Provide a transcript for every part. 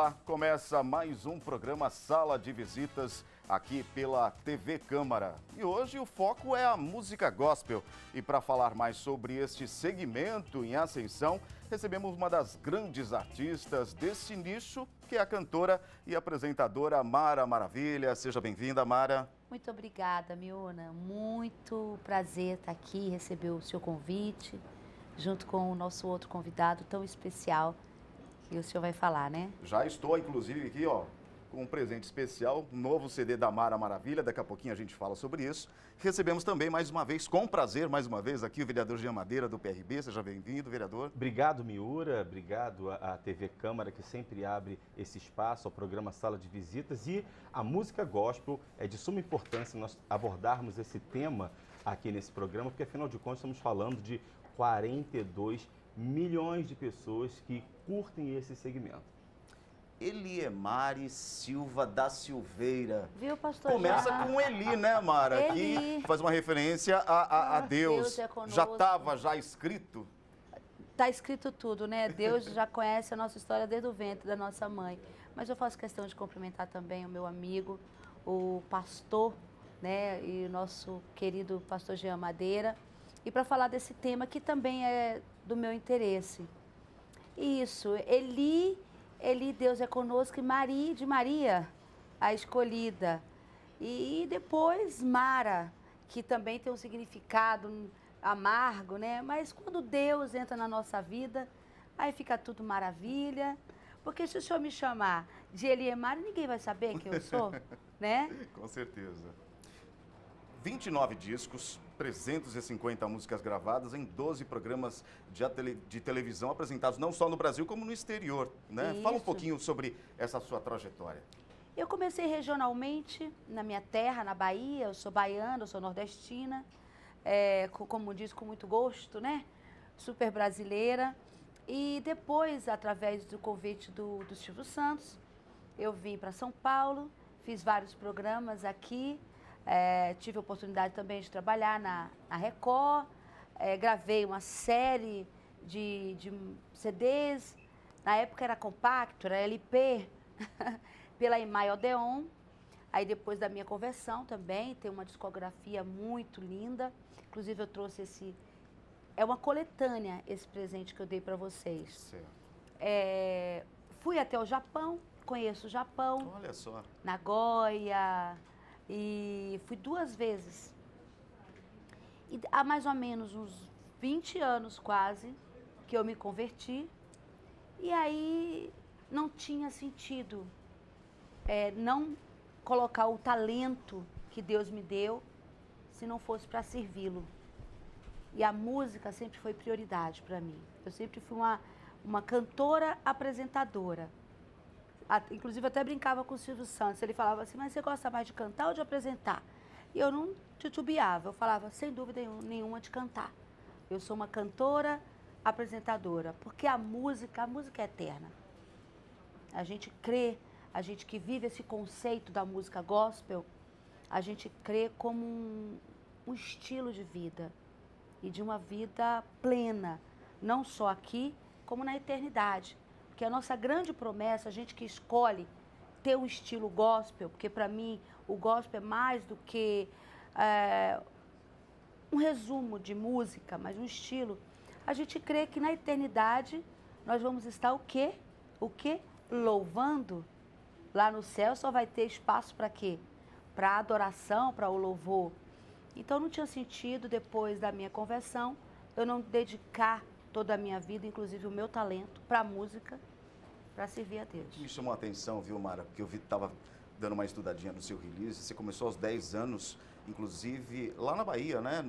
Olá, começa mais um programa Sala de Visitas aqui pela TV Câmara. E hoje o foco é a música gospel. E para falar mais sobre este segmento em ascensão, recebemos uma das grandes artistas desse nicho, que é a cantora e apresentadora Mara Maravilha. Seja bem-vinda, Mara. Muito obrigada, Miúna. Muito prazer estar aqui, receber o seu convite, junto com o nosso outro convidado tão especial, que o senhor vai falar, né? Já estou, inclusive, aqui, ó, com um presente especial, um novo CD da Mara Maravilha. Daqui a pouquinho a gente fala sobre isso. Recebemos também, mais uma vez, com prazer, mais uma vez, aqui o vereador Jean Madeira, do PRB. Seja bem-vindo, vereador. Obrigado, Miura. Obrigado à TV Câmara, que sempre abre esse espaço ao programa Sala de Visitas. E a música gospel é de suma importância nós abordarmos esse tema aqui nesse programa, porque, afinal de contas, estamos falando de 42 milhões de pessoas que curtem esse segmento. Eliemare Silva da Silveira. Viu, pastor? Começa com Eli, né, Mara? Eli. Que faz uma referência a Deus. Deus é conosco. Já estava escrito? Está escrito tudo, né? Deus já conhece a nossa história desde o ventre da nossa mãe. Mas eu faço questão de cumprimentar também o meu amigo, o pastor, né? E o nosso querido pastor Jean Madeira. E para falar desse tema que também é do meu interesse. Isso, Eli, Deus é conosco, e de Maria, a escolhida. E depois Mara, que também tem um significado amargo, né? Mas quando Deus entra na nossa vida, aí fica tudo maravilha. Porque se o senhor me chamar de Eliemare, ninguém vai saber quem eu sou, né? Com certeza. 29 discos, 350 músicas gravadas em 12 programas de televisão apresentados não só no Brasil, como no exterior, né? Isso. Fala um pouquinho sobre essa sua trajetória. Eu comecei regionalmente, na minha terra, na Bahia. Eu sou baiana, eu sou nordestina, como diz, com muito gosto, né? Super brasileira. E depois, através do convite do Silvio Santos, eu vim para São Paulo, fiz vários programas aqui. Tive a oportunidade também de trabalhar na Record, gravei uma série de CDs, na época era compacto, era LP, pela Imai Odeon. Aí depois da minha conversão também, tem uma discografia muito linda, inclusive eu trouxe é uma coletânea esse presente que eu dei para vocês. Certo. Fui até o Japão, conheço o Japão. Olha só. Nagoya. E fui 2 vezes. E há mais ou menos uns 20 anos quase que eu me converti. E aí não tinha sentido não colocar o talento que Deus me deu se não fosse para servi-lo. E a música sempre foi prioridade para mim. Eu sempre fui uma cantora apresentadora. Inclusive, eu até brincava com o Silvio Santos. Ele falava assim, mas você gosta mais de cantar ou de apresentar? E eu não titubeava. Eu falava, sem dúvida nenhuma, de cantar. Eu sou uma cantora apresentadora. Porque a música é eterna. A gente crê, a gente que vive esse conceito da música gospel, a gente crê como um estilo de vida. E de uma vida plena. Não só aqui, como na eternidade. Porque a nossa grande promessa, a gente que escolhe ter um estilo gospel, porque para mim o gospel é mais do que um resumo de música, mas um estilo. A gente crê que na eternidade nós vamos estar o quê? O quê? Louvando. Lá no céu só vai ter espaço para quê? Para adoração, para o louvor. Então não tinha sentido, depois da minha conversão, eu não dedicar toda a minha vida, inclusive o meu talento, para a música, para servir a Deus. Me chamou a atenção, viu, Mara? Porque eu estava dando uma estudadinha no seu release. Você começou aos 10 anos, inclusive lá na Bahia, né?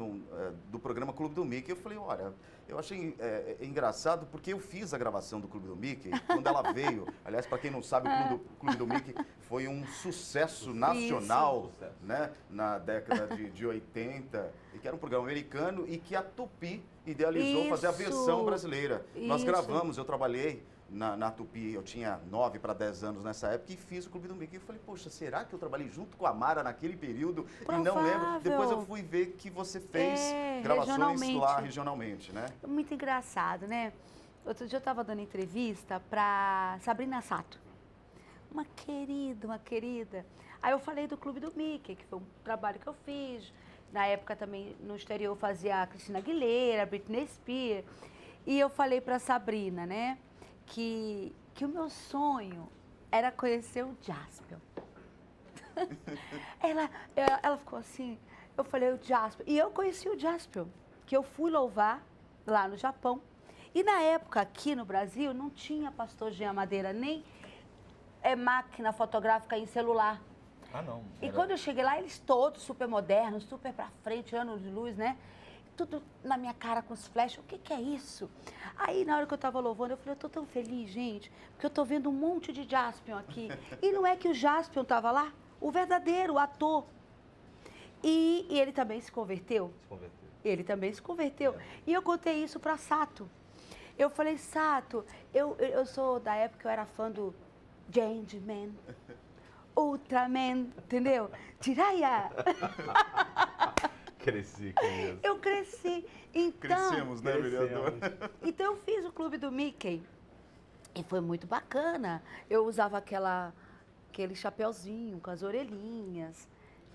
Do programa Clube do Mickey. Eu falei, olha, eu achei engraçado porque eu fiz a gravação do Clube do Mickey quando ela veio. Aliás, para quem não sabe, o Clube do Mickey foi um sucesso nacional, né? Na década de 80, e que era um programa americano e que a Tupi idealizou fazer a versão brasileira. Nós gravamos, eu trabalhei na Tupi, eu tinha 9 para 10 anos nessa época e fiz o Clube do Mickey. Eu falei, poxa, será que eu trabalhei junto com a Mara naquele período? Provável. E não lembro. Depois eu fui ver que você fez gravações lá regionalmente, né? Muito engraçado, né? Outro dia eu estava dando entrevista para Sabrina Sato. uma querida, uma querida. Aí eu falei do Clube do Mickey, que foi um trabalho que eu fiz. Na época também no exterior eu fazia a Cristina Aguilera, a Britney Spears. E eu falei para Sabrina, né, que o meu sonho era conhecer o Jaspion. ela ficou assim, eu falei o Jaspion. E eu conheci o Jaspion, que eu fui louvar lá no Japão. E na época, aqui no Brasil, não tinha Pastor Jean Madeira, nem máquina fotográfica em celular. Ah, não. E quando eu cheguei lá, eles todos super modernos, super pra frente, anos de luz, né? Tudo na minha cara com os flashes. O que é isso? Aí, na hora que eu tava louvando, eu falei, eu tô tão feliz, gente, porque eu tô vendo um monte de Jaspion aqui. E não é que o Jaspion tava lá? O verdadeiro, o ator. E ele também se converteu. Se converteu. Ele também se converteu. E eu contei isso pra Sato. Eu falei, Sato, eu sou da época que eu era fã do Changeman, Ultraman, entendeu? Jiraiya. Cresci com isso. Eu cresci. Então, Crescemos, né, vereador? então eu fiz o Clube do Mickey e foi muito bacana. Eu usava aquele chapeuzinho com as orelhinhas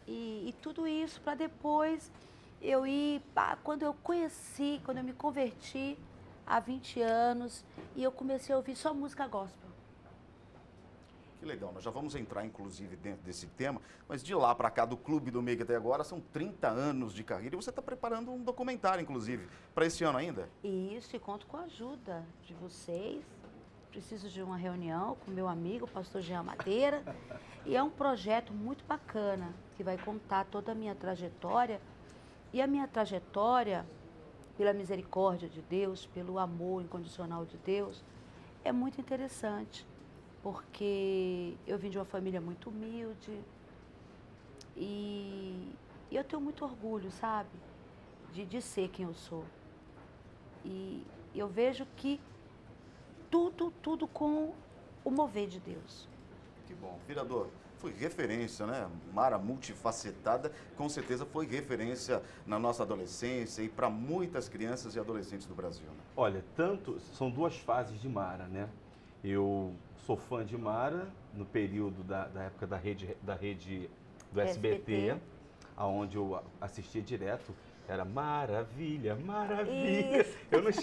e tudo isso para depois eu ir, quando eu me converti há 20 anos e eu comecei a ouvir só música gospel. Que legal, nós já vamos entrar, inclusive, dentro desse tema, mas de lá para cá, do Clube do Mickey até agora, são 30 anos de carreira e você está preparando um documentário, inclusive, para esse ano ainda? Isso, e conto com a ajuda de vocês. Preciso de uma reunião com meu amigo, o pastor Jean Madeira, e é um projeto muito bacana, que vai contar toda a minha trajetória, e a minha trajetória, pela misericórdia de Deus, pelo amor incondicional de Deus, é muito interessante. Porque eu vim de uma família muito humilde e eu tenho muito orgulho, sabe, de ser quem eu sou. E eu vejo que tudo com o mover de Deus. Que bom. Vereador, foi referência, né? Mara multifacetada, com certeza foi referência na nossa adolescência e para muitas crianças e adolescentes do Brasil. Né? Olha, são duas fases de Mara, né? Eu sou fã de Mara no período da época da rede do SBT, aonde eu assistia direto. Era maravilha, maravilha.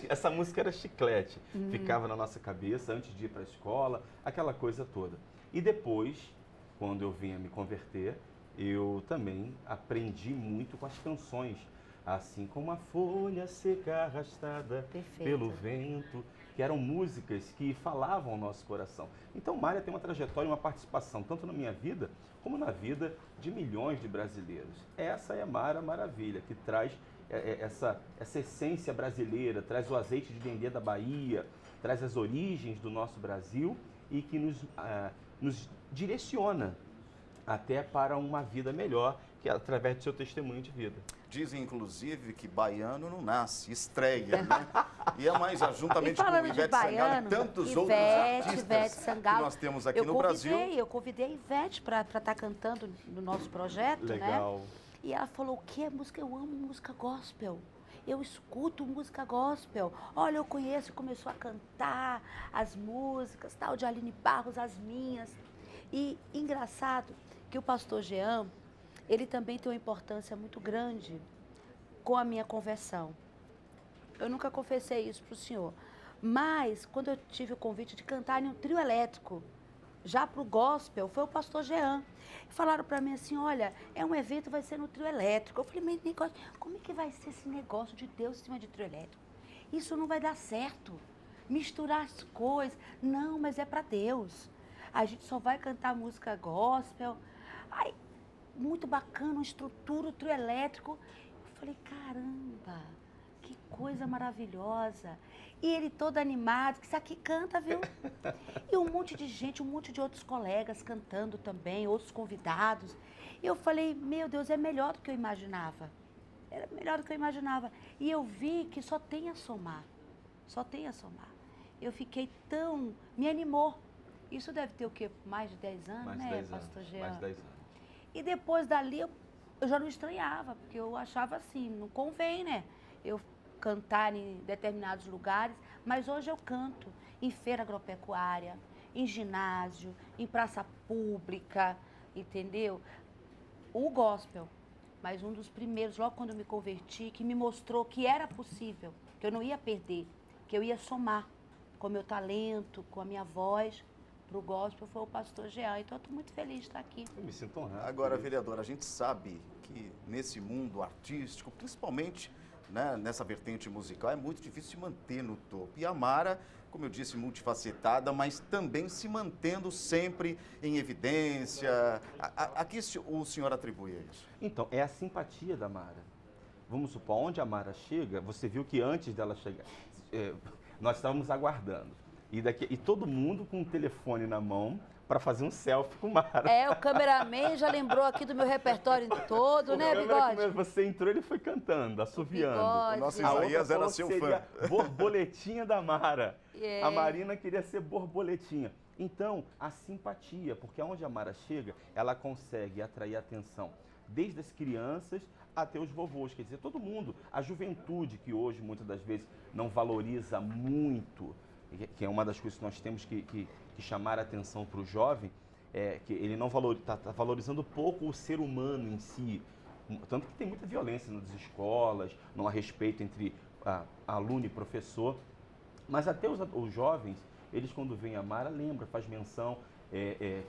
Essa música era chiclete. Ficava na nossa cabeça antes de ir para a escola, aquela coisa toda. E depois, quando eu vinha me converter, eu também aprendi muito com as canções. Assim como a folha seca arrastada pelo vento, que eram músicas que falavam ao nosso coração. Então, Mária tem uma trajetória e uma participação, tanto na minha vida, como na vida de milhões de brasileiros. Essa é a Mara Maravilha, que traz essa essência brasileira, traz o azeite de dendê da Bahia, traz as origens do nosso Brasil e que nos direciona até para uma vida melhor, que é através do seu testemunho de vida. Dizem, inclusive, que baiano não nasce, estreia, né? E é mais, juntamente com Ivete Sangalo e tantos outros artistas que nós temos aqui no Brasil. Eu convidei a Ivete para estar cantando no nosso projeto, Legal. Né? E ela falou, o que é música? Eu amo música gospel. Eu escuto música gospel. Olha, eu conheço, começou a cantar as músicas, tal, de Aline Barros, as minhas. E engraçado que o pastor Jean, ele também tem uma importância muito grande com a minha conversão. Eu nunca confessei isso para o senhor, mas quando eu tive o convite de cantar em um trio elétrico, já para o gospel, foi o pastor Jean. Falaram para mim assim, olha, é um evento, vai ser no trio elétrico. Eu falei, mas negócio, como é que vai ser esse negócio de Deus em cima de trio elétrico? Isso não vai dar certo. Misturar as coisas. Não, mas é para Deus. A gente só vai cantar música gospel. Ai, muito bacana, uma estrutura, o trio elétrico. Eu falei, caramba, que coisa maravilhosa. E ele todo animado, que isso aqui canta, viu? E um monte de gente, um monte de outros colegas cantando também, outros convidados. E eu falei, meu Deus, é melhor do que eu imaginava. Era melhor do que eu imaginava. E eu vi que só tem a somar. Só tem a somar. Eu fiquei tão... Me animou. Isso deve ter o quê? Mais de 10 anos, mais né, 10 pastor anos, Jean? mais de 10 anos. E depois dali eu já não estranhava, porque eu achava assim, não convém, né? Eu cantar em determinados lugares, mas hoje eu canto em feira agropecuária, em ginásio, em praça pública, entendeu? O gospel. Mas um dos primeiros, logo quando eu me converti, que me mostrou que era possível, que eu não ia perder, que eu ia somar com o meu talento, com a minha voz, para o gospel, foi o pastor Jean. Então, eu estou muito feliz de estar aqui. Eu me sinto honrado. Agora, vereadora, a gente sabe que nesse mundo artístico, principalmente, né, nessa vertente musical, é muito difícil se manter no topo. E a Mara, como eu disse, multifacetada, mas também se mantendo sempre em evidência. A que o senhor atribui a isso? Então, é a simpatia da Mara. Vamos supor, onde a Mara chega, você viu que antes dela chegar, nós estávamos aguardando. E todo mundo com o telefone na mão para fazer um selfie com Mara. O cameraman já lembrou aqui do meu repertório todo, né, Bigode? Você entrou, ele foi cantando, assoviando. Bigode. O nosso A outra Isaías era falou seu que fã. seria borboletinha da Mara. É. A Marina queria ser borboletinha. Então, a simpatia, porque aonde a Mara chega, ela consegue atrair atenção desde as crianças até os vovôs, quer dizer, todo mundo. A juventude, que hoje, muitas das vezes, não valoriza muito, que é uma das coisas que nós temos que chamar a atenção para o jovem, que ele não está valorizando pouco o ser humano em si. Tanto que tem muita violência nas escolas, não há respeito entre aluno e professor. Mas até os jovens, eles quando veem a Mara, lembram, faz menção,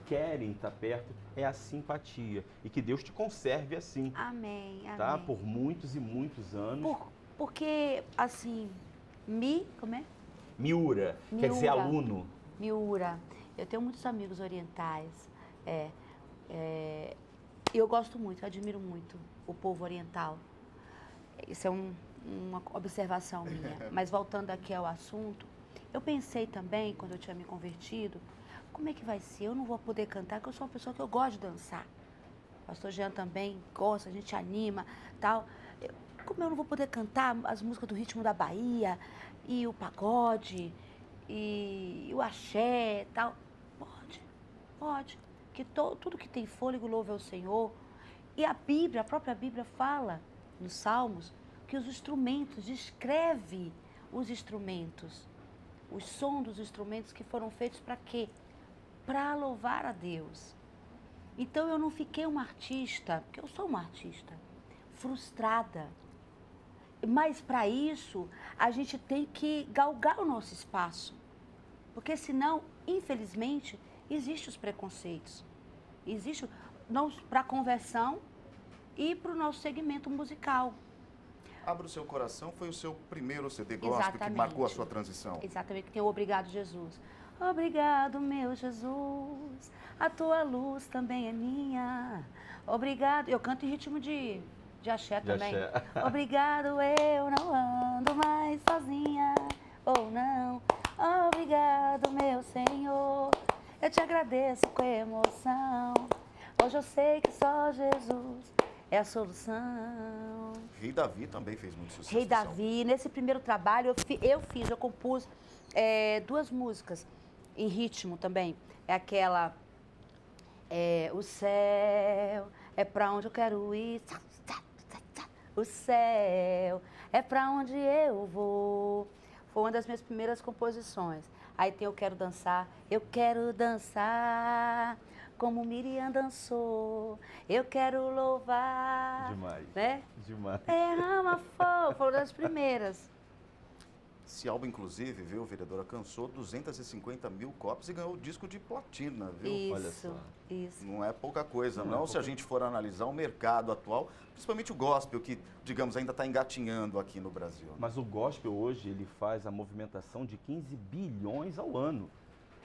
querem estar perto, é a simpatia. E que Deus te conserve assim. Amém, amém. Tá? Por muitos e muitos anos. Porque, assim, como é? Miura, quer dizer Miura. aluno. Miura. Eu tenho muitos amigos orientais. Eu gosto muito, eu admiro muito o povo oriental. Isso é uma observação minha. Mas voltando aqui ao assunto, eu pensei também, quando eu tinha me convertido, como é que vai ser? Eu não vou poder cantar, porque eu sou uma pessoa que eu gosto de dançar. O pastor Jean também gosta, a gente anima, tal. Como eu não vou poder cantar as músicas do ritmo da Bahia, e o pagode, e o axé, tal? Pode. Porque tudo que tem fôlego louva ao Senhor. E a própria Bíblia fala, nos Salmos, que os instrumentos, descreve os instrumentos, os sons dos instrumentos que foram feitos para quê? Para louvar a Deus. Então eu não fiquei uma artista, porque eu sou uma artista, frustrada. Mas para isso, a gente tem que galgar o nosso espaço. Porque senão, infelizmente, existem os preconceitos. Existe para a conversão e para o nosso segmento musical. Abra o Seu Coração foi o seu primeiro CD gospel que marcou a sua transição. Exatamente, que tem o Obrigado, Jesus. Obrigado, meu Jesus, a tua luz também é minha. Obrigado, eu canto em ritmo de axé também. Axé. Obrigado, eu não ando mais sozinha, ou não. Obrigado, meu Senhor, eu te agradeço com emoção. Hoje eu sei que só Jesus é a solução. Rei Davi também fez muito sucesso. Rei Davi, nesse primeiro trabalho eu compus 2 músicas em ritmo também. É aquela, o céu é pra onde eu quero ir, o céu é pra onde eu vou. Foi uma das minhas primeiras composições. Aí tem Eu Quero dançar como Miriam dançou, eu quero louvar. Demais. Né? Demais. Derrama fogo, foi uma das primeiras. Esse álbum, inclusive, viu, vereadora, alcançou 250 mil cópias e ganhou o disco de platina, viu? Isso, olha só. Isso. Não é pouca coisa, não, se pouca... a gente for analisar o mercado atual, principalmente o gospel, que, digamos, ainda está engatinhando aqui no Brasil. Mas o gospel hoje, ele faz a movimentação de 15 bilhões ao ano.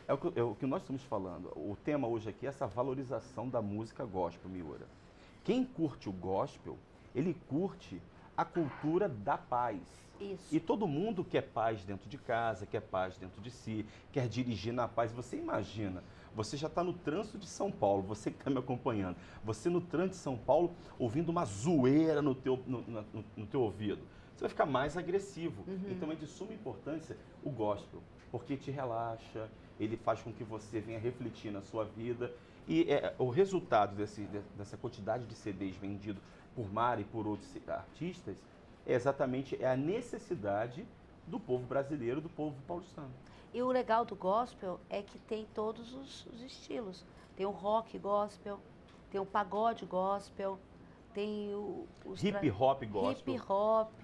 É o que nós estamos falando. O tema hoje aqui é essa valorização da música gospel, Miura. Quem curte o gospel, ele curte a cultura da paz. Isso. E todo mundo quer paz dentro de casa, quer paz dentro de si, quer dirigir na paz. Você imagina, você já está no trânsito de São Paulo, você que está me acompanhando, você no trânsito de São Paulo, ouvindo uma zoeira no teu ouvido. Você vai ficar mais agressivo. Então é de suma importância o gospel, porque te relaxa, ele faz com que você venha refletir na sua vida. E o resultado dessa quantidade de CDs vendidos por Mara e por outros artistas é exatamente a necessidade do povo brasileiro, do povo paulistano. E o legal do gospel é que tem todos os estilos. Tem o rock gospel, tem o pagode gospel, tem Hip hop gospel. hip hop.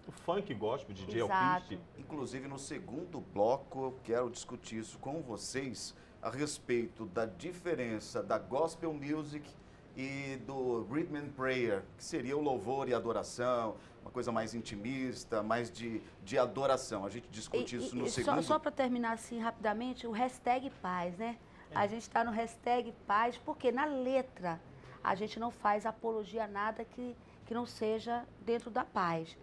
O funk gospel, DJ Exato. Alpiste. Inclusive, no segundo bloco, eu quero discutir isso com vocês a respeito da diferença da gospel music e do rhythm and prayer, que seria o louvor e adoração, uma coisa mais intimista, mais de adoração. A gente discute isso no segundo. Só para terminar assim rapidamente, o hashtag paz, né? A gente está no hashtag paz, porque na letra a gente não faz apologia a nada que não seja dentro da paz.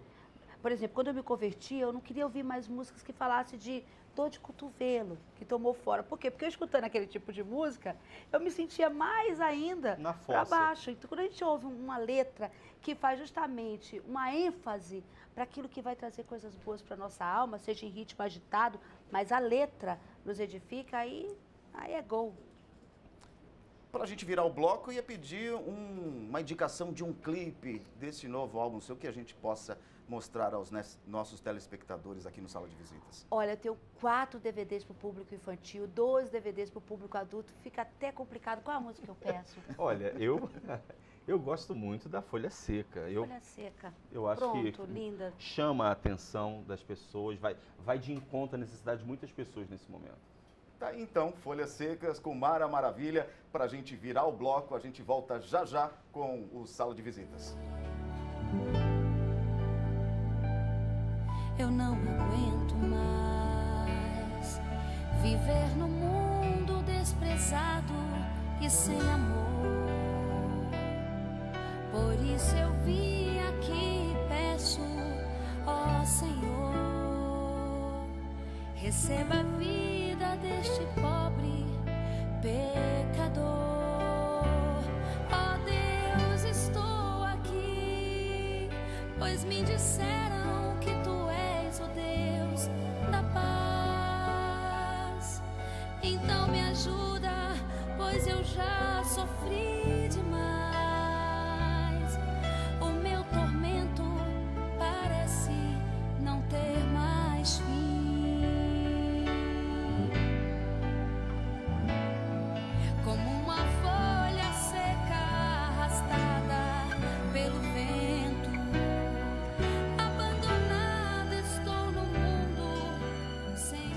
Por exemplo, quando eu me converti, eu não queria ouvir mais músicas que falassem de dor de cotovelo, que tomou fora. Por quê? Porque eu escutando aquele tipo de música, eu me sentia mais ainda Na para fossa. baixo. Então, quando a gente ouve uma letra que faz justamente uma ênfase para aquilo que vai trazer coisas boas para nossa alma, seja em ritmo agitado, mas a letra nos edifica, aí é gol. Para a gente virar o bloco, eu ia pedir uma indicação de um clipe desse novo álbum seu que a gente possa mostrar aos nossos telespectadores aqui no Sala de Visitas. Olha, eu tenho 4 DVDs para o público infantil, 2 DVDs para o público adulto. Fica até complicado. Qual a música que eu peço? Olha, eu gosto muito da Folha Seca. Folha Seca. Eu acho Pronto, que linda. chama a atenção das pessoas, vai de encontro à necessidade de muitas pessoas nesse momento. Tá aí, então, Folhas Secas com Mara Maravilha. Para a gente virar o bloco, a gente volta já já com o Sala de Visitas. Eu não aguento mais viver no mundo desprezado e sem amor. Por isso eu vim aqui e peço, ó Senhor, receba a vida deste pobre pecador. Ó Deus, estou aqui, pois me disseram que tu és o Deus da paz. Então me ajuda, pois eu já sofri demais. O meu tormento parece não ter mais fim. Como uma folha seca arrastada pelo vento, abandonada estou no mundo sem.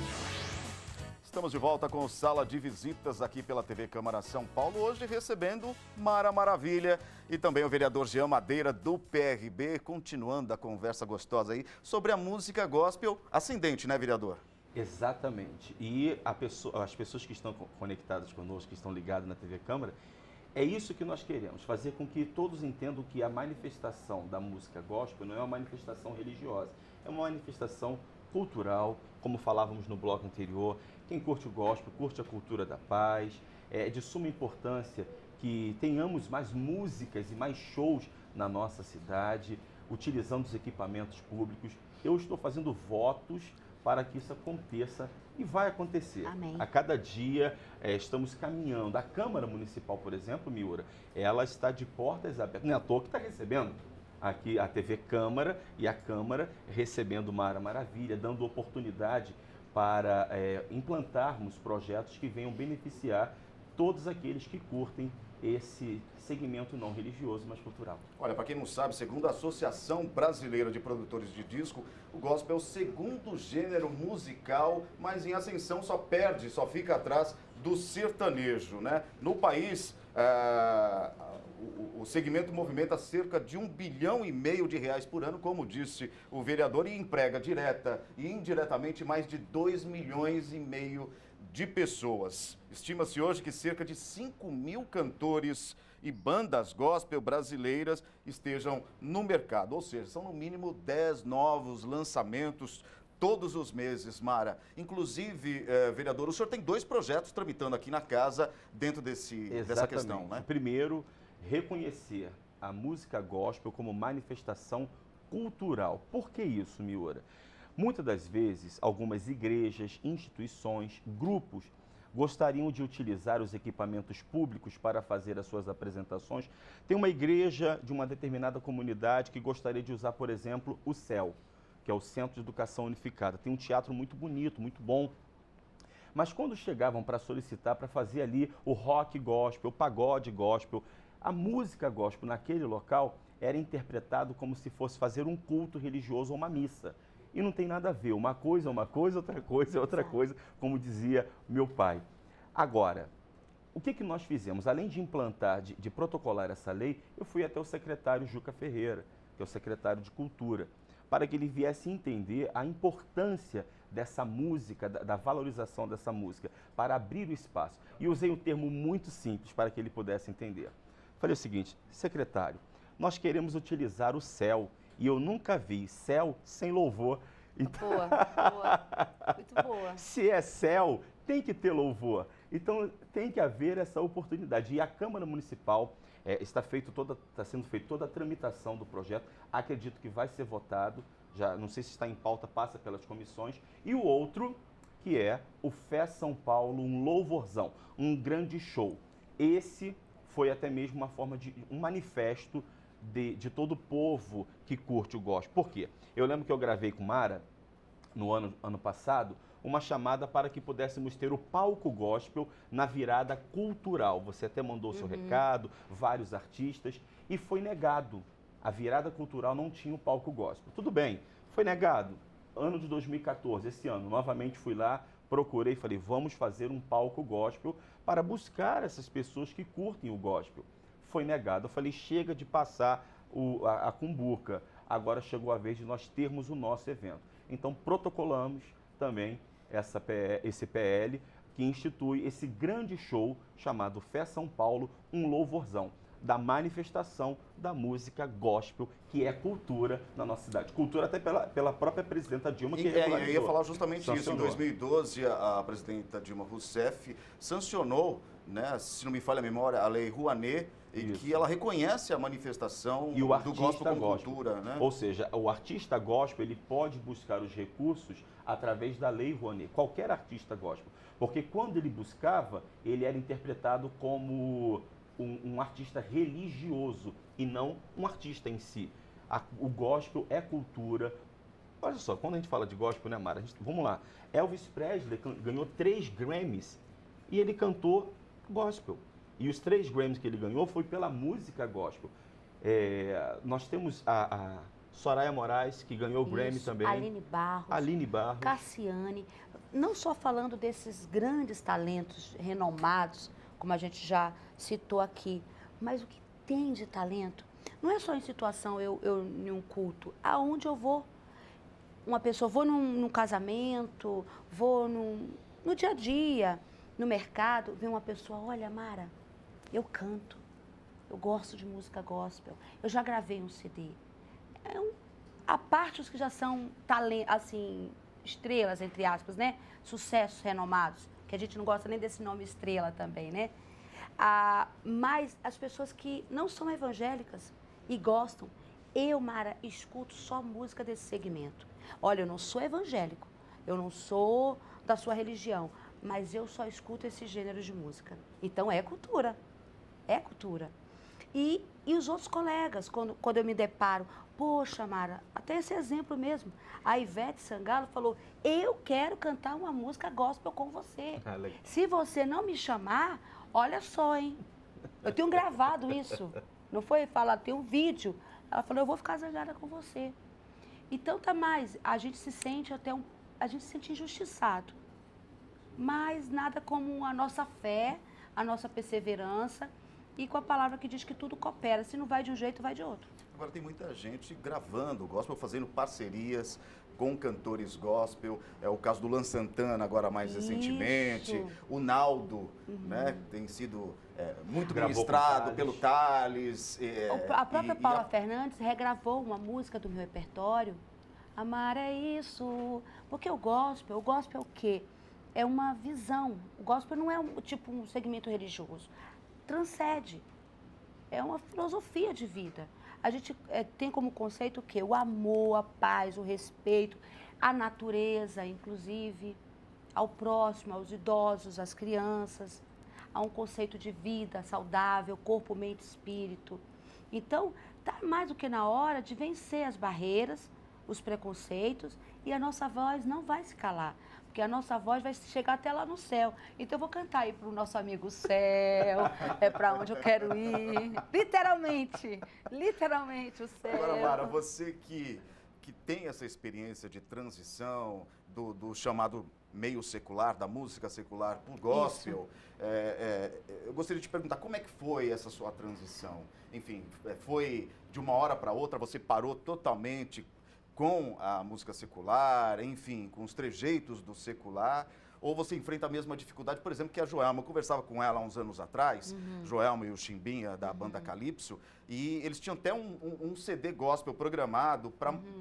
Estamos de volta com o Sala de Visitas aqui pela TV Câmara São Paulo, hoje recebendo Mara Maravilha e também o vereador Jean Madeira do PRB, continuando a conversa gostosa aí sobre a música gospel ascendente, né, vereador? Exatamente. E as pessoas que estão conectadas conosco, que estão ligadas na TV Câmara, é isso que nós queremos, fazer com que todos entendam que a manifestação da música gospel não é uma manifestação religiosa, é uma manifestação cultural, como falávamos no bloco anterior. Quem curte o gospel, curte a cultura da paz. É de suma importância que tenhamos mais músicas e mais shows na nossa cidade, utilizando os equipamentos públicos. Eu estou fazendo votos para que isso aconteça e vai acontecer. Amém. A cada dia estamos caminhando. A Câmara Municipal, por exemplo, Miura, ela está de portas abertas. Não é à toa que está recebendo aqui a TV Câmara e a Câmara recebendo Mara Maravilha, dando oportunidade para implantarmos projetos que venham beneficiar todos aqueles que curtem esse segmento não religioso, mas cultural. Olha, para quem não sabe, segundo a Associação Brasileira de Produtores de Disco, o gospel é o segundo gênero musical, mas em ascensão só fica atrás do sertanejo, né? No país, o segmento movimenta cerca de R$1,5 bilhão de reais por ano, como disse o vereador, e emprega direta e indiretamente mais de 2,5 milhões de pessoas. Estima-se hoje que cerca de 5 mil cantores e bandas gospel brasileiras estejam no mercado, ou seja, são no mínimo 10 novos lançamentos todos os meses, Mara. Inclusive, vereador, o senhor tem 2 projetos tramitando aqui na casa dentro dessa questão, né? Primeiro, reconhecer a música gospel como manifestação cultural. Por que isso, Miura? Muitas das vezes, algumas igrejas, instituições, grupos gostariam de utilizar os equipamentos públicos para fazer as suas apresentações. Tem uma igreja de uma determinada comunidade que gostaria de usar, por exemplo, o CEL, que é o Centro de Educação Unificada. Tem um teatro muito bonito, muito bom, Mas quando chegavam para solicitar, para fazer ali o rock gospel, o pagode gospel, a música gospel naquele local era interpretado como se fosse fazer um culto religioso ou uma missa. E não tem nada a ver, uma coisa é uma coisa, outra coisa é outra coisa, como dizia meu pai. Agora, o que nós fizemos? Além de implantar, de protocolar essa lei, eu fui até o secretário Juca Ferreira, que é o secretário de Cultura, para que ele viesse entender a importância dessa música, da valorização dessa música, para abrir o espaço. E usei um termo muito simples para que ele pudesse entender. Falei o seguinte: secretário, nós queremos utilizar o céu, e eu nunca vi céu sem louvor. Então, Boa, boa. Muito boa. se é céu, tem que ter louvor. Então, tem que haver essa oportunidade. E a Câmara Municipal está sendo feita toda a tramitação do projeto. Acredito que vai ser votado. Já não sei se está em pauta, passa pelas comissões. E o outro, que é o Fé São Paulo, um louvorzão, um grande show. Esse foi até mesmo uma forma de um manifesto de todo o povo que curte o gospel. Por quê? Eu lembro que eu gravei com Mara, no ano passado, uma chamada para que pudéssemos ter o palco gospel na virada cultural. Você até mandou o seu recado, vários artistas, e foi negado. A virada cultural não tinha o palco gospel. Tudo bem, foi negado. Ano de 2014, esse ano, novamente fui lá, procurei e falei, vamos fazer um palco gospel para buscar essas pessoas que curtem o gospel. Foi negado. Eu falei, chega de passar a cumbuca. Agora chegou a vez de nós termos o nosso evento. Então, protocolamos também esse PL que institui esse grande show chamado Fé São Paulo, um louvorzão, da manifestação da música gospel, que é cultura na nossa cidade. Cultura até pela própria presidenta Dilma, que eu ia falar justamente isso. Em sancionou. 2012, a presidenta Dilma Rousseff sancionou, né, se não me falha a memória, a Lei Rouanet, em que ela reconhece a manifestação e o do gospel como cultura. Né? Ou seja, o artista gospel ele pode buscar os recursos através da Lei Rouanet, qualquer artista gospel. Porque quando ele buscava, ele era interpretado como um artista religioso e não um artista em si. O gospel é cultura. Olha só, quando a gente fala de gospel, né, Mara? Vamos lá. Elvis Presley ganhou 3 Grammys e ele cantou gospel. E os 3 Grammys que ele ganhou foi pela música gospel. Nós temos a Soraya Moraes, que ganhou o Grammy também. Aline Barros. Cassiane. Não só falando desses grandes talentos renomados, como a gente já citou aqui, mas o que tem de talento, não é só em situação em um culto, aonde eu vou, uma pessoa, vou num casamento, vou no dia a dia, no mercado, vem uma pessoa, olha, Mara, eu canto, eu gosto de música gospel, eu já gravei um CD. A parte os que já são assim, estrelas, entre aspas, né? Sucessos renomados, que a gente não gosta nem desse nome estrela também, né? Mas as pessoas que não são evangélicas e gostam, eu, Mara, escuto só música desse segmento. Olha, eu não sou evangélico, eu não sou da sua religião, mas eu só escuto esse gênero de música. Então é cultura, é cultura. E os outros colegas, quando eu me deparo, poxa, Mara, até esse exemplo mesmo, a Ivete Sangalo falou, eu quero cantar uma música gospel com você. Se você não me chamar, olha só, hein? Eu tenho gravado isso. Não foi falar, tem um vídeo. Ela falou, eu vou ficar zangada com você. Então tá mais, a gente se sente injustiçado. Mas nada como a nossa fé, a nossa perseverança e com a palavra que diz que tudo coopera. Se não vai de um jeito, vai de outro. Agora tem muita gente gravando gospel, fazendo parcerias com cantores gospel. É o caso do Luan Santana, agora mais recentemente. O Naldo, né, tem sido muito ministrado pelo Thales. A própria Paula Fernandes regravou uma música do meu repertório. Amar é isso. Porque o gospel é o quê? É uma visão. O gospel não é um segmento religioso. Transcende. É uma filosofia de vida. A gente tem como conceito o quê? O amor, a paz, o respeito, a natureza, inclusive, ao próximo, aos idosos, às crianças. Há um conceito de vida saudável, corpo, mente, espírito. Então, está mais do que na hora de vencer as barreiras, os preconceitos e a nossa voz não vai se calar, porque a nossa voz vai chegar até lá no céu. Então eu vou cantar aí para o nosso amigo céu, é para onde eu quero ir, literalmente o céu. Agora, Mara, você que tem essa experiência de transição do chamado meio secular, da música secular para o gospel, eu gostaria de te perguntar como é que foi essa sua transição? Enfim, foi de uma hora para outra, você parou totalmente com a música secular, enfim, com os trejeitos do secular, ou você enfrenta a mesma dificuldade, por exemplo, que a Joelma? Eu conversava com ela há uns anos atrás, Joelma e o Chimbinha, da banda Calypso, e eles tinham até um CD gospel programado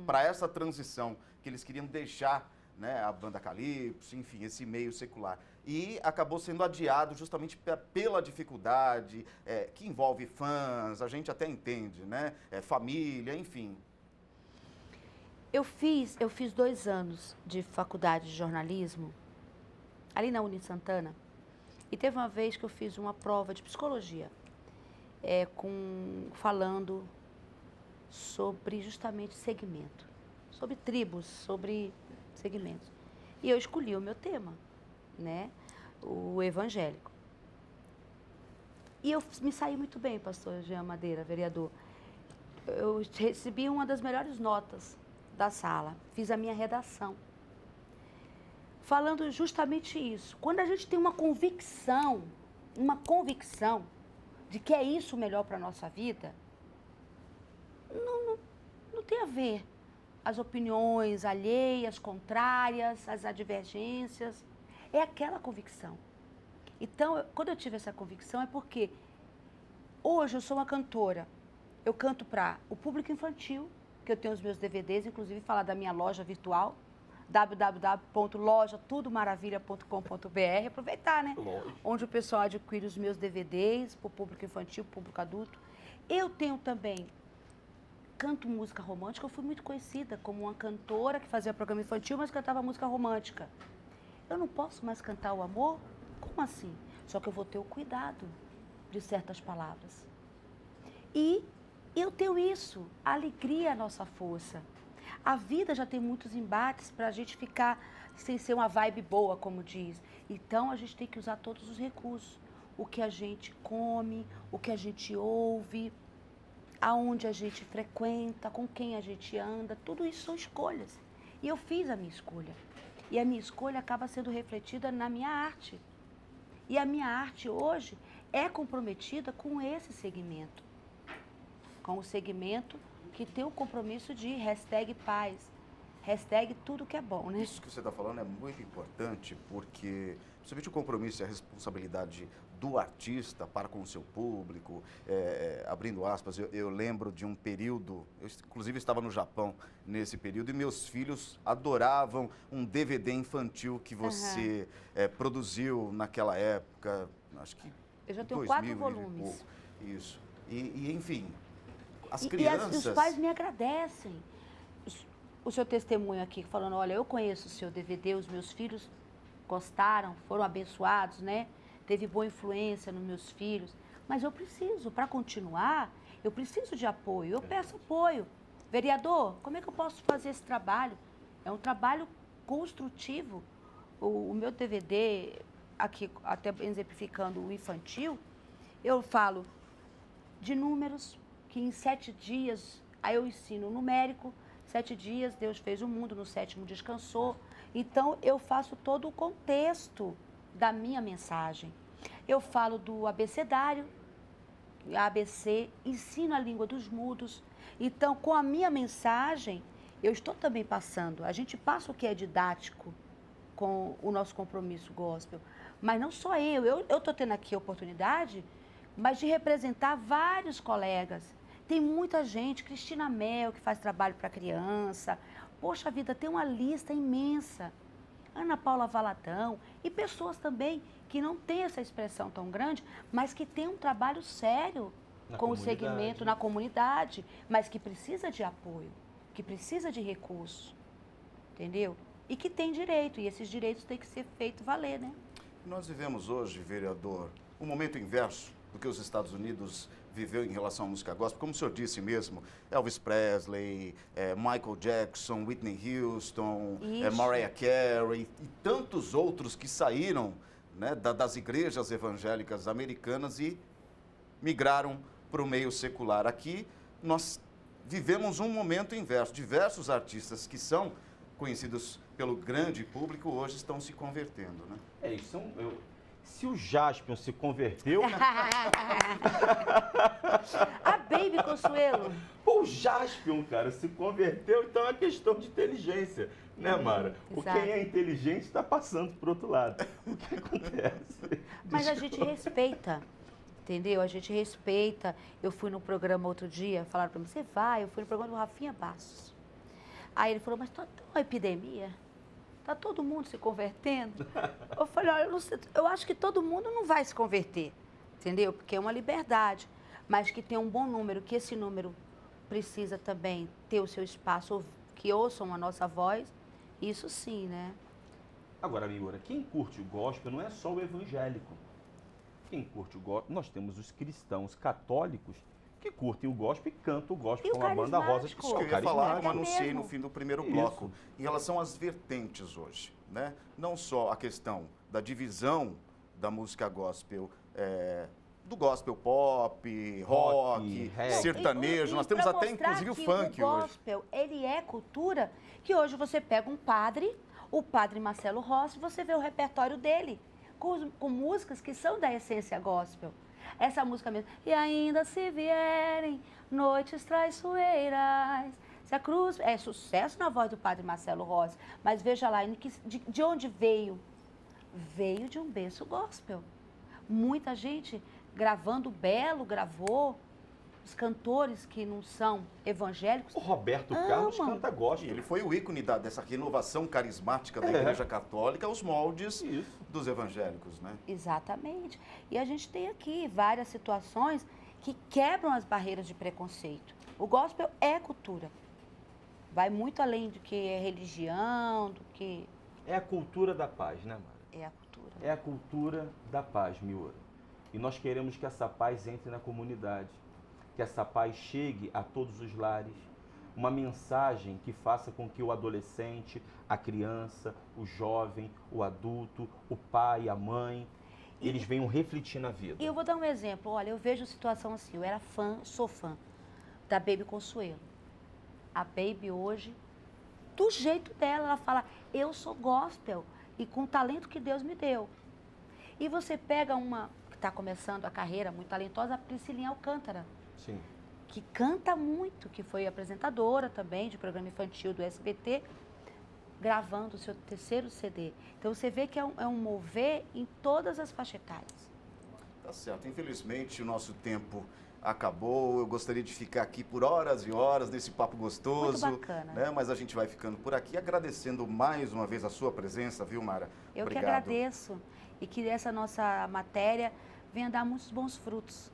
para essa transição, que eles queriam deixar, né, a banda Calypso, enfim, esse meio secular. E acabou sendo adiado justamente pela dificuldade, que envolve fãs, a gente até entende, né, família, enfim. Eu fiz 2 anos de faculdade de jornalismo, ali na Uni Santana, e teve uma vez que eu fiz uma prova de psicologia, falando sobre justamente segmento, sobre tribos, sobre segmentos. E eu escolhi o meu tema, né, o evangélico. E eu me saí muito bem, pastor Jean Madeira, vereador. Eu recebi uma das melhores notas da sala, fiz a minha redação, falando justamente isso. Quando a gente tem uma convicção de que é isso o melhor para a nossa vida, não tem a ver as opiniões alheias, contrárias, as advergências, é aquela convicção. Então, quando eu tive essa convicção é porque hoje eu sou uma cantora, eu canto para o público infantil, que eu tenho os meus DVDs, inclusive falar da minha loja virtual, www.lojatudomaravilha.com.br, aproveitar, né? Onde o pessoal adquire os meus DVDs para o público infantil, público adulto. Eu tenho também, canto música romântica, eu fui muito conhecida como uma cantora que fazia programa infantil, mas cantava música romântica. Eu não posso mais cantar o amor? Como assim? Só que eu vou ter o cuidado de certas palavras. E eu tenho isso, a alegria é a nossa força. A vida já tem muitos embates para a gente ficar sem ser uma vibe boa, como diz. Então, a gente tem que usar todos os recursos. O que a gente come, o que a gente ouve, aonde a gente frequenta, com quem a gente anda, tudo isso são escolhas. E eu fiz a minha escolha. E a minha escolha acaba sendo refletida na minha arte. E a minha arte hoje é comprometida com esse segmento. Com o segmento que tem o compromisso de #paz, #tudo que é bom, né? Isso que você está falando é muito importante, porque principalmente o compromisso e a responsabilidade do artista para com o seu público, abrindo aspas, eu lembro de um período, eu inclusive estava no Japão nesse período, e meus filhos adoravam um DVD infantil que você produziu naquela época, acho que eu já tenho 2000 4 volumes. Isso. E enfim, as crianças... E os pais me agradecem. O seu testemunho aqui, falando, olha, eu conheço o seu DVD, os meus filhos gostaram, foram abençoados, né? Teve boa influência nos meus filhos. Mas eu preciso, para continuar, eu preciso de apoio, eu peço apoio. Vereador, como é que eu posso fazer esse trabalho? É um trabalho construtivo. O meu DVD, aqui até exemplificando o infantil, eu falo de números, que em 7 dias, aí eu ensino numérico, 7 dias, Deus fez o mundo, no 7º descansou. Então, eu faço todo o contexto da minha mensagem. Eu falo do abecedário, ABC, ensino a língua dos mudos. Então, com a minha mensagem, eu estou também passando. A gente passa o que é didático com o nosso compromisso gospel. Mas não só eu estou tendo aqui a oportunidade, mas de representar vários colegas. Tem muita gente, Cristina Mel, que faz trabalho para criança. Poxa vida, tem uma lista imensa. Ana Paula Valadão e pessoas também que não têm essa expressão tão grande, mas que têm um trabalho sério com o segmento na comunidade, mas que precisa de apoio, que precisa de recursos, entendeu? E que tem direito, e esses direitos têm que ser feitos valer, né? Nós vivemos hoje, vereador, um momento inverso do que os Estados Unidos viveu em relação à música gospel, como o senhor disse mesmo, Elvis Presley, Michael Jackson, Whitney Houston, Mariah Carey e tantos outros que saíram, né, das igrejas evangélicas americanas e migraram para o meio secular. Aqui nós vivemos um momento inverso. Diversos artistas que são conhecidos pelo grande público hoje estão se convertendo, né? Se o Jaspion se converteu... A Baby Consuelo. O Jaspion, cara, se converteu, então é questão de inteligência, né, Mara? Exato. Quem é inteligente está passando para o outro lado. O que acontece? Mas a gente respeita, entendeu? A gente respeita. Eu fui no programa outro dia, falaram para mim, você vai? Eu fui no programa do Rafinha Bastos. Aí ele falou, mas tá uma epidemia? Tá todo mundo se convertendo? Eu falei, olha, eu acho que todo mundo não vai se converter, entendeu? Porque é uma liberdade, mas que tem um bom número, que esse número precisa também ter o seu espaço, que ouçam a nossa voz, isso sim, né? Agora, Miura, quem curte o gospel não é só o evangélico. Quem curte o gospel, nós temos os cristãos católicos que curtem o gospel e cantam o gospel com a banda Rosa de Isso que eu ia falar, como anunciei no fim do primeiro bloco, em relação às vertentes hoje, né? Não só a questão da divisão da música gospel, do gospel pop, rock, sertanejo, nós temos até inclusive o funk hoje. O gospel, ele é cultura, que hoje você pega um padre, o padre Marcelo Rossi, você vê o repertório dele, com músicas que são da essência gospel. Essa música mesmo. E ainda se vierem noites traiçoeiras. Se a cruz... É sucesso na voz do padre Marcelo Rossi. Mas veja lá, de onde veio? Veio de um berço gospel. Muita gente gravando, Belo gravou. Os cantores que não são evangélicos. O Roberto Carlos canta gospel. Ele foi o ícone dessa renovação carismática da Igreja Católica aos moldes dos evangélicos, né? Exatamente. E a gente tem aqui várias situações que quebram as barreiras de preconceito. O gospel é cultura. Vai muito além do que é religião, do que... É a cultura da paz, né, Mara? É a cultura. É a cultura da paz, Miura. E nós queremos que essa paz entre na comunidade. Que essa paz chegue a todos os lares, uma mensagem que faça com que o adolescente, a criança, o jovem, o adulto, o pai, a mãe, eles venham refletir na vida. E eu vou dar um exemplo, olha, eu vejo situação assim, eu era fã, sou fã da Baby Consuelo. A Baby hoje, do jeito dela, ela fala, eu sou gospel e com o talento que Deus me deu. E você pega uma que está começando a carreira muito talentosa, a Priscilinha Alcântara. Sim. Que canta muito, que foi apresentadora também de programa infantil do SBT, gravando o seu terceiro CD. Então você vê que é um mover em todas as faixas etárias. Tá certo. Infelizmente o nosso tempo acabou. Eu gostaria de ficar aqui por horas e horas nesse papo gostoso. Muito bacana. Né? Mas a gente vai ficando por aqui, agradecendo mais uma vez a sua presença, viu, Mara? Eu Obrigado. que agradeço e que essa nossa matéria venha dar muitos bons frutos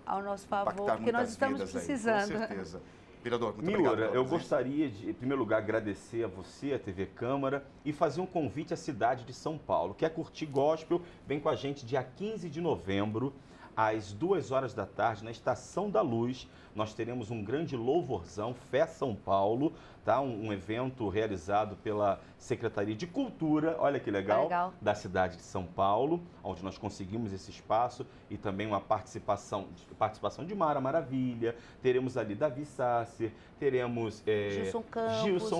ao nosso favor, porque nós estamos precisando. Com certeza. Vereador, muito Miura, obrigado. eu gostaria de, em primeiro lugar, agradecer a você, a TV Câmara, e fazer um convite à cidade de São Paulo. Quer curtir gospel? Vem com a gente dia 15 de novembro, às 2 horas da tarde, na Estação da Luz. Nós teremos um grande louvorzão, Fé São Paulo, tá? Um evento realizado pela Secretaria de Cultura, olha que legal, da cidade de São Paulo, onde nós conseguimos esse espaço e também uma participação de Mara Maravilha. Teremos ali Davi Sasser, teremos Gilson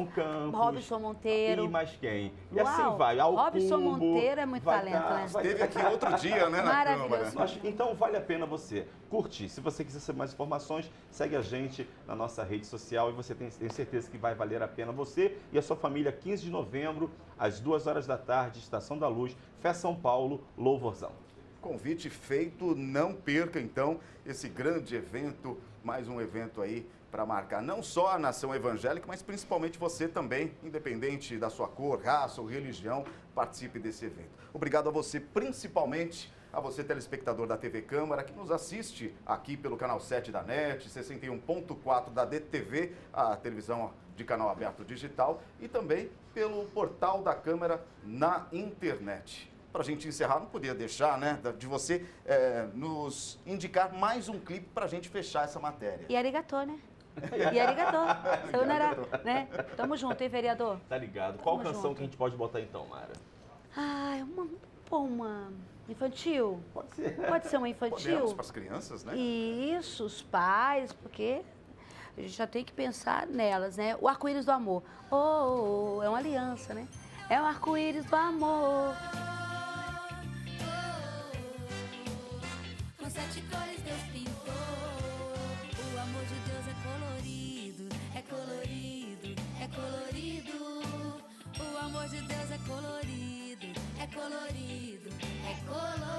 Campos, Robson Monteiro. E mais quem? E Uau, assim vai. Robson Monteiro é muito talento, né? Esteve aqui outro dia, né, na Câmara. Então vale a pena você curtir. Se você quiser saber mais informações, segue a gente na nossa rede social e você tem certeza que vai valer a pena você e a sua família. 15 de novembro, às 2 horas da tarde, Estação da Luz, Fé São Paulo, louvorzão. Convite feito, não perca então esse grande evento, mais um evento aí para marcar não só a nação evangélica, mas principalmente você também, independente da sua cor, raça ou religião, participe desse evento. Obrigado a você, principalmente a você, telespectador da TV Câmara, que nos assiste aqui pelo canal 7 da NET, 61.4 da DTV, a televisão de canal aberto digital, e também pelo portal da Câmara na internet. para a gente encerrar, não podia deixar, né, de você nos indicar mais um clipe para a gente fechar essa matéria. E arigatô, né? E arigatô. Sayonara, né? Tamo junto, hein, vereador? Tá ligado. Qual Tamo canção junto. que a gente pode botar então, Mara? Uma infantil. Pode ser. Pode ser uma infantil? Podemos para as crianças, né? Isso, os pais, porque a gente já tem que pensar nelas, né? O arco-íris do amor. Oh, é uma aliança, né? É o arco-íris do amor. Com 7 cores Deus pintou. O amor de Deus é colorido, é colorido, é colorido. O amor de Deus é colorido, é colorido, é colorido.